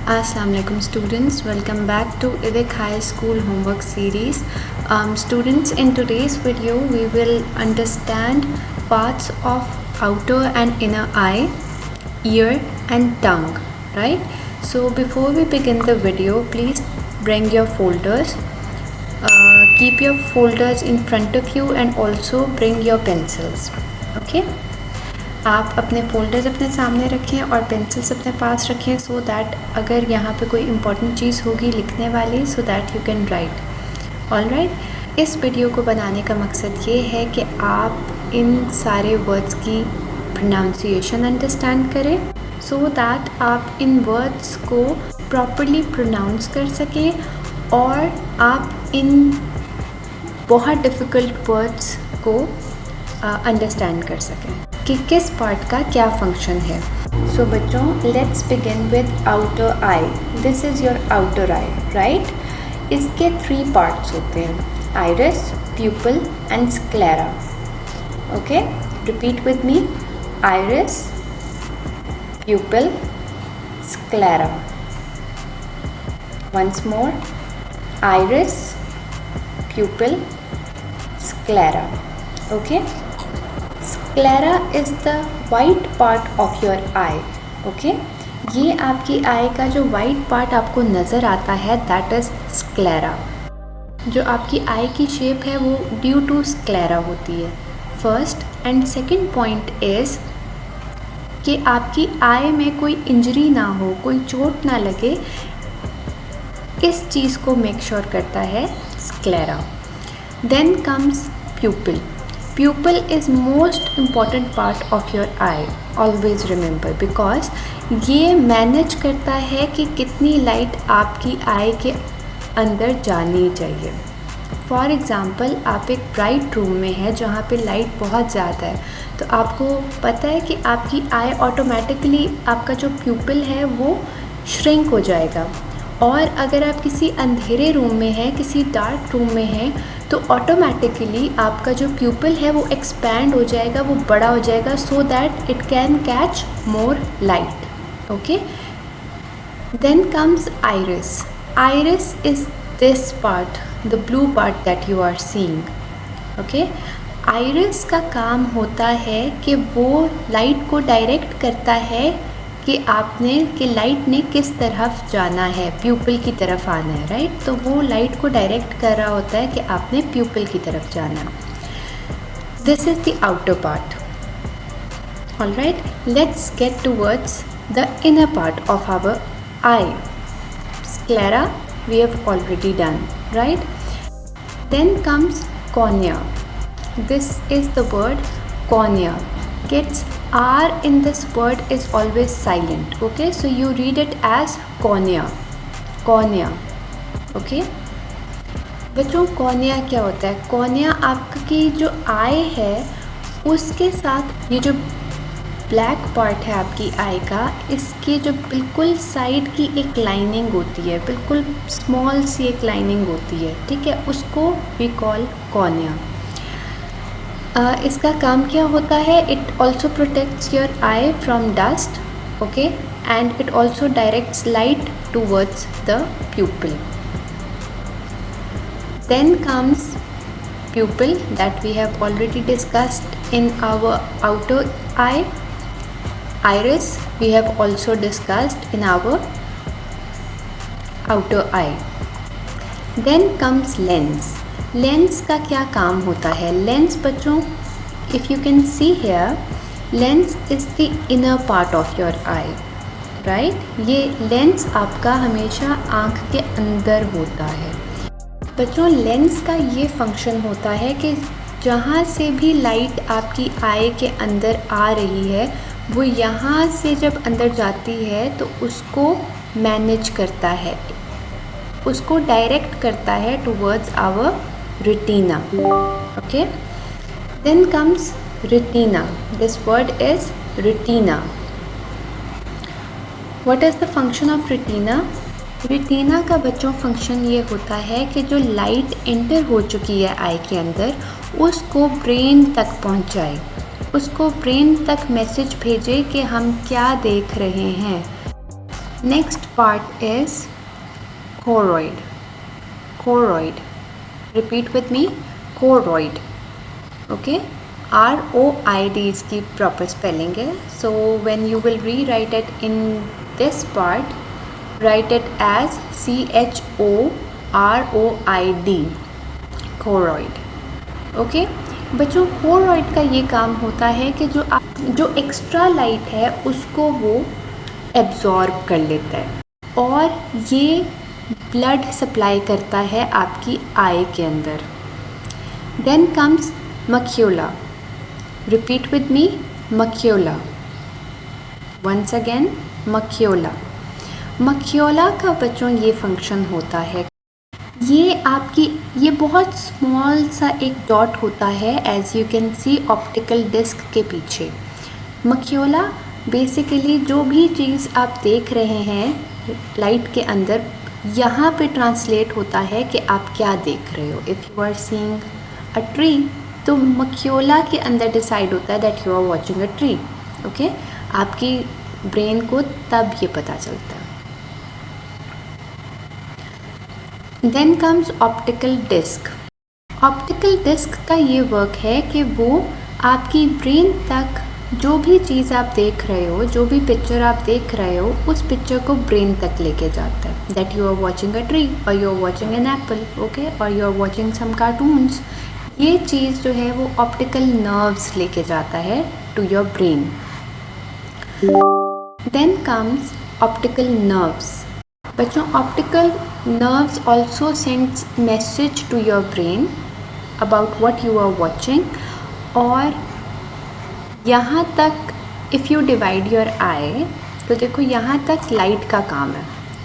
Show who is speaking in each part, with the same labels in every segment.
Speaker 1: Assalamualaikum students, welcome back to IDIC High School homework series. Students, in today's video we will understand parts of outer and inner eye, ear and tongue, right? So before we begin the video, please bring your folders. Keep your folders in front of you and also bring your pencils, okay? आप अपने folders अपने सामने रखें और pencils अपने पास रखें so that अगर यहाँ पे कोई इम्पॉर्टेंट चीज़ होगी लिखने वाली so that you can write. Alright, इस वीडियो को बनाने का मकसद ये है कि आप इन सारे वर्ड्स की प्रोनाउंसिएशन अंडरस्टैंड करें सो दैट आप इन वर्ड्स को प्रॉपरली प्रोनाउंस कर सकें और आप इन बहुत डिफ़िकल्ट वर्ड्स को अंडरस्टैंड कर सकें कि किस पार्ट का क्या फंक्शन है। सो बच्चों, let's begin with outer eye. This is your outer eye, right? इसके 3 पार्ट्स होते हैं, iris, pupil and sclera. Okay, repeat with me, iris, pupil, sclera. Once more, iris, pupil, sclera. Okay, sclera is the white part of your eye. Okay, ये आपकी आई का जो white part आपको नज़र आता है दैट इज़ स्क्लेरा। जो आपकी आई की शेप है वो ड्यू टू स्क्लेरा होती है। First and second point is कि आपकी आई में कोई इंजरी ना हो, कोई चोट ना लगे, इस चीज़ को मेक श्योर करता है sclera. Then comes pupil. Pupil is most important part of your eye, always remember, because ये मैनेज करता है कि कितनी लाइट आपकी आई के अंदर जानी चाहिए। फॉर एग्ज़ाम्पल, आप एक ब्राइट रूम में है जहाँ पे लाइट बहुत ज़्यादा है तो आपको पता है कि आपकी आई ऑटोमेटिकली आपका जो प्यूपिल है वो श्रिंक हो जाएगा। और अगर आप किसी अंधेरे रूम में हैं, किसी डार्क रूम में हैं, तो ऑटोमेटिकली आपका जो प्यूपिल है वो एक्सपैंड हो जाएगा, वो बड़ा हो जाएगा so that it can catch more light. Okay, then comes iris. Iris is this part, the blue part that you are seeing. Okay, iris का काम होता है कि वो लाइट को डायरेक्ट करता है कि लाइट ने किस तरफ जाना है, प्यूपिल की तरफ आना है, राइट? तो वो लाइट को डायरेक्ट कर रहा होता है कि आपने प्यूपिल की तरफ जाना है। This is the outer part. Alright, let's get towards the inner part of our eye. Sclera we have already done, right? Then comes cornea. This is the word cornea. Kids, R in this word is always silent. Okay, so you read it as cornea. Cornea. Okay. बच्चों, cornea क्या होता है? Cornea आपकी जो आई है उसके साथ ये जो ब्लैक पार्ट है आपकी आई का, इसकी जो बिल्कुल साइड की एक लाइनिंग होती है, बिल्कुल स्मॉल सी एक लाइनिंग होती है, ठीक है, उसको वी कॉल कॉर्निया। इसका काम क्या होता है? It also protects your eye from dust, okay, and it also directs light towards the pupil. Then comes pupil that we have already discussed in our outer eye. Iris we have also discussed in our outer eye. Then comes lens. Lens का क्या काम होता है? Lens बच्चों, if you can see here, lens is the inner part of your eye, right? ये lens आपका हमेशा आँख के अंदर होता है। बच्चों, लेंस का ये फंक्शन होता है कि जहाँ से भी लाइट आपकी आई के अंदर आ रही है वो यहाँ से जब अंदर जाती है तो उसको मैनेज करता है, उसको डायरेक्ट करता है towards our retina. Okay, then comes retina. This word is retina. What is the function of retina? retina का बच्चों फंक्शन ये होता है कि जो लाइट एंटर हो चुकी है आई के अंदर उसको ब्रेन तक पहुंचाए, उसको ब्रेन तक मैसेज भेजे कि हम क्या देख रहे हैं। Next part is choroid. Choroid. Repeat with me. Choroid. Okay. ROID इसकी proper spelling है. So when you will rewrite it in this part, write it as CHOROID. Choroid. Okay. बच्चों choroid का ये काम होता है कि जो एक्स्ट्रा लाइट है उसको वो एब्जॉर्ब कर लेता है और ये ब्लड सप्लाई करता है आपकी आई के अंदर. Then comes macula. Repeat with me. Macula. Once again macula. Macula का बच्चों ये फंक्शन होता है, ये बहुत स्मॉल सा एक डॉट होता है as you can see optical disc के पीछे. मक्यूला बेसिकली जो भी चीज़ आप देख रहे हैं लाइट के अंदर, यहाँ पे ट्रांसलेट होता है कि आप क्या देख रहे हो. If you are seeing a tree तो मक्यूला के अंदर डिसाइड होता है that you are watching a tree. Okay. आपकी ब्रेन को तब ये पता चलता है. Then comes optical disc. Optical disc का ये वर्क है कि वो आपकी ब्रेन तक जो भी चीज़ आप देख रहे हो, जो भी पिक्चर आप देख रहे हो, उस पिक्चर को ब्रेन तक लेके जाता है. That you are watching a tree और you are watching an apple. Okay. और you are watching some cartoons. ये चीज़ जो है वो ऑप्टिकल नर्व्स लेके जाता है to your brain. Then comes optical nerves. बच्चों optical nerves also sends message to your brain about what you are watching. और यहाँ तक if you divide your eye, तो देखो यहाँ तक लाइट का काम है.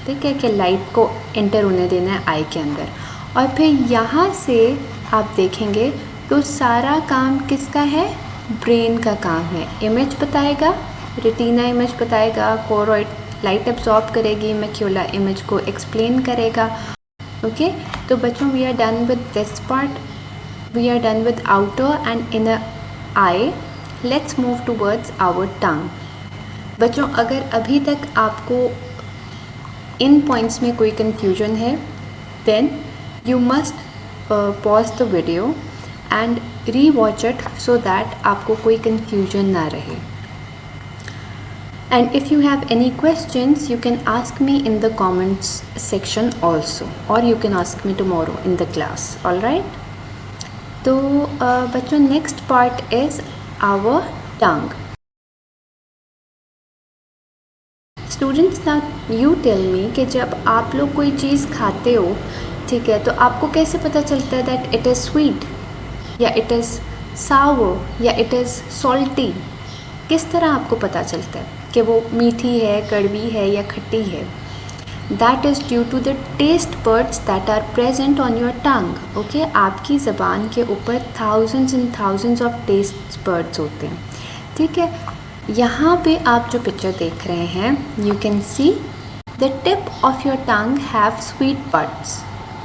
Speaker 1: ठीक है कि लाइट को एंटर होने देना है आई के अंदर, और फिर यहाँ से आप देखेंगे तो सारा काम किसका है? ब्रेन का काम है. इमेज बताएगा, रेटिना इमेज बताएगा, कोरोइड लाइट एब्जॉर्ब करेगी, मैक्यूला इमेज को एक्सप्लेन करेगा. ओके. तो बच्चों we are done with this part. We are done with outer and inner eye. Let's move towards our tongue. बच्चों अगर अभी तक आपको इन पॉइंट्स में कोई कन्फ्यूजन है then you must pause the video and rewatch it so that आपको कोई कन्फ्यूजन ना रहे. And if you have any questions, you can ask me in the comments section also, or you can ask me tomorrow in the class. All right? तो बच्चों next part is our tongue. Students, now you tell me कि जब आप लोग कोई चीज़ खाते हो, ठीक है, तो आपको कैसे पता चलता है that it is sweet या it is sour या it is salty? किस तरह आपको पता चलता है कि वो मीठी है, कड़वी है या खट्टी है? That is due to the taste buds that are present on your tongue. Okay. आपकी ज़बान के ऊपर thousands and thousands of taste buds होते हैं. ठीक है. यहाँ पे आप जो पिक्चर देख रहे हैं, you can see the tip of your tongue have sweet birds.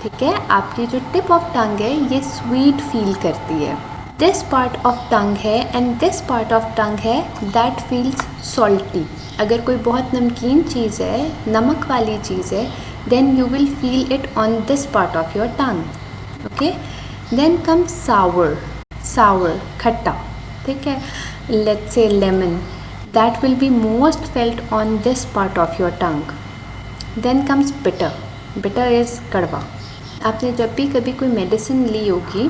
Speaker 1: ठीक है. आपकी जो टिप ऑफ टंग है ये स्वीट फील करती है. दिस पार्ट ऑफ टंग है and this part of tongue है दैट फील्स सॉल्टी. अगर कोई बहुत नमकीन चीज़ है, नमक वाली चीज़ है, then you will feel it on this part of your tongue. Okay. Then comes sour. Sour खट्टा. ठीक है. Let's say lemon, that will be most felt on this part of your tongue. Then comes bitter. Bitter is कड़वा. आपने जब भी कभी कोई medicine ली होगी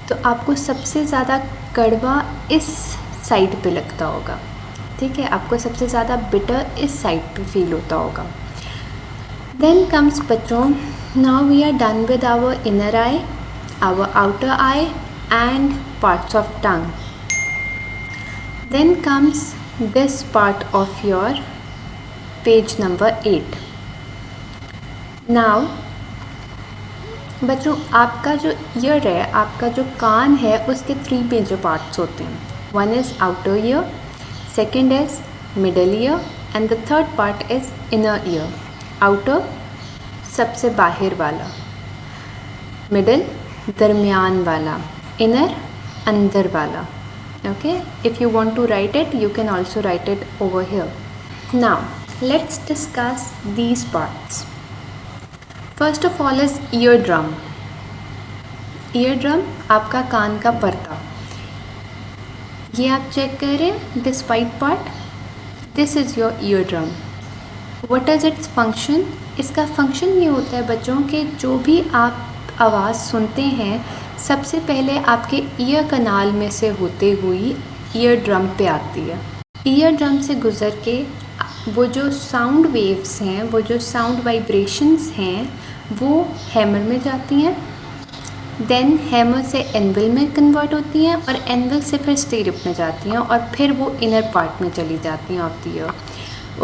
Speaker 1: तो आपको सबसे ज़्यादा कड़वा इस साइड पे लगता होगा. ठीक है. आपको सबसे ज़्यादा बिटर इस साइड पे फील होता होगा. देन कम्स बच्चों, now we are done with our inner eye, our outer eye and parts of tongue. Then comes this part of your page number 8. Now बच्चों आपका जो ईयर है, आपका जो कान है, उसके 3 मेजर पार्ट्स होते हैं. One is outer ear, second is middle ear and the third part is inner ear. Outer सबसे बाहर वाला, मिडल दरमियान वाला, इनर अंदर वाला. Okay. If you want to write it you can also write it over here. Now Let's discuss these parts. First of all is eardrum. Eardrum आपका कान का पर्दा. ये आप चेक करें, this white part, this is your eardrum. What is its function? इसका function ये होता है बच्चों के जो भी आप आवाज़ सुनते हैं सबसे पहले आपके ईयर कनाल में से होते हुई ईयर ड्रम पे आती है. ईयर ड्रम से गुज़र के वो जो साउंड वेव्स हैं, वो जो साउंड वाइब्रेशंस हैं, वो हैमर में जाती हैं. देन हैमर से एनविल में कन्वर्ट होती हैं और एनविल से फिर स्टीरिप में जाती हैं और फिर वो इनर पार्ट में चली जाती हैं of the ear.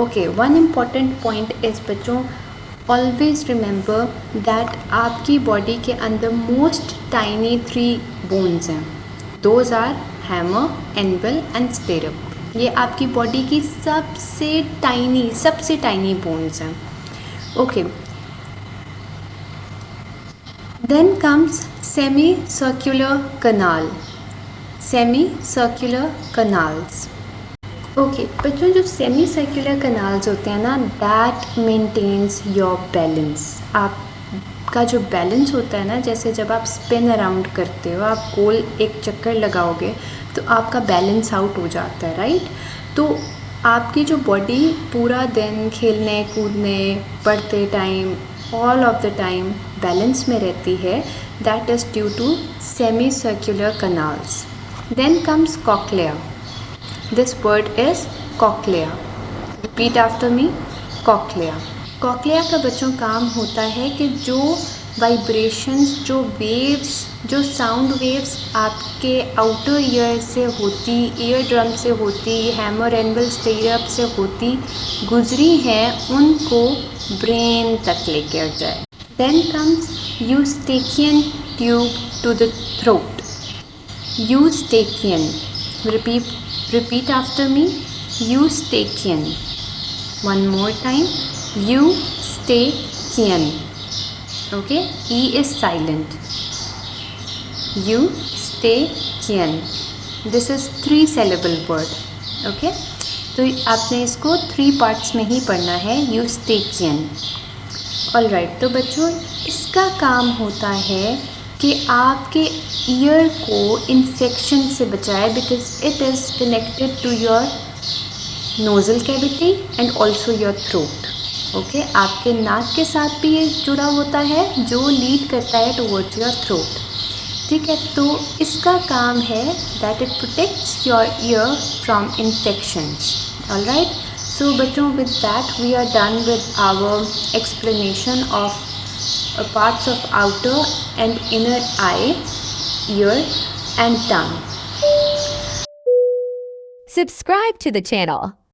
Speaker 1: Okay, one important point is बच्चों, ऑलवेज रिमेंबर दैट आपकी बॉडी के अंदर मोस्ट टाइनी 3 बोन्स हैं. Those are hammer, anvil and stirrup. ये आपकी बॉडी की सबसे टाइनी बोन्स हैं. Okay, then comes semi circular canal. Semi circular canals. Okay बच्चों, जो सेमी सर्कुलर कनाल्स होते हैं ना, दैट मेंटेन्स योर बैलेंस. आपका जो बैलेंस होता है ना, जैसे जब आप स्पिन अराउंड करते हो, आप गोल एक चक्कर लगाओगे तो आपका बैलेंस आउट हो जाता है, राइट. तो आपकी जो बॉडी पूरा दिन खेलने कूदने, पढ़ते time, all of the time balance में रहती है. That is due to semi circular canals. Then comes cochlea. This word is cochlea. Repeat after me. Cochlea. Cochlea का बच्चों काम होता है कि जो वाइब्रेशंस, जो वेव्स, जो साउंड वेव्स आपके आउटर ईयर से होती, ईयर ड्रम से होती, हैमर, एनविल, स्टीरिप से होती गुजरी हैं, उनको ब्रेन तक लेकर जाए. Then comes eustachian tube to the throat. Eustachian. Repeat after me. Eustachian. One more time. Eustachian. Okay. E is silent. Eustachian. This is 3 syllable word. Okay. तो आपने इसको 3 parts में ही पढ़ना है. Eustachian. All right. तो बच्चों, इसका काम होता है कि आपके ईयर को इन्फेक्शन से बचाए, because it is connected to your nasal cavity and also your throat. Okay, आपके नाक के साथ भी ये जुड़ा होता है जो लीड करता है टुवर्ड्स योर थ्रोट. ठीक है, तो इसका काम है that it protects your ear from infections. Alright, so बच्चों, with that we are done with our explanation of parts of outer and inner eye, ear and tongue.
Speaker 2: Subscribe to the channel.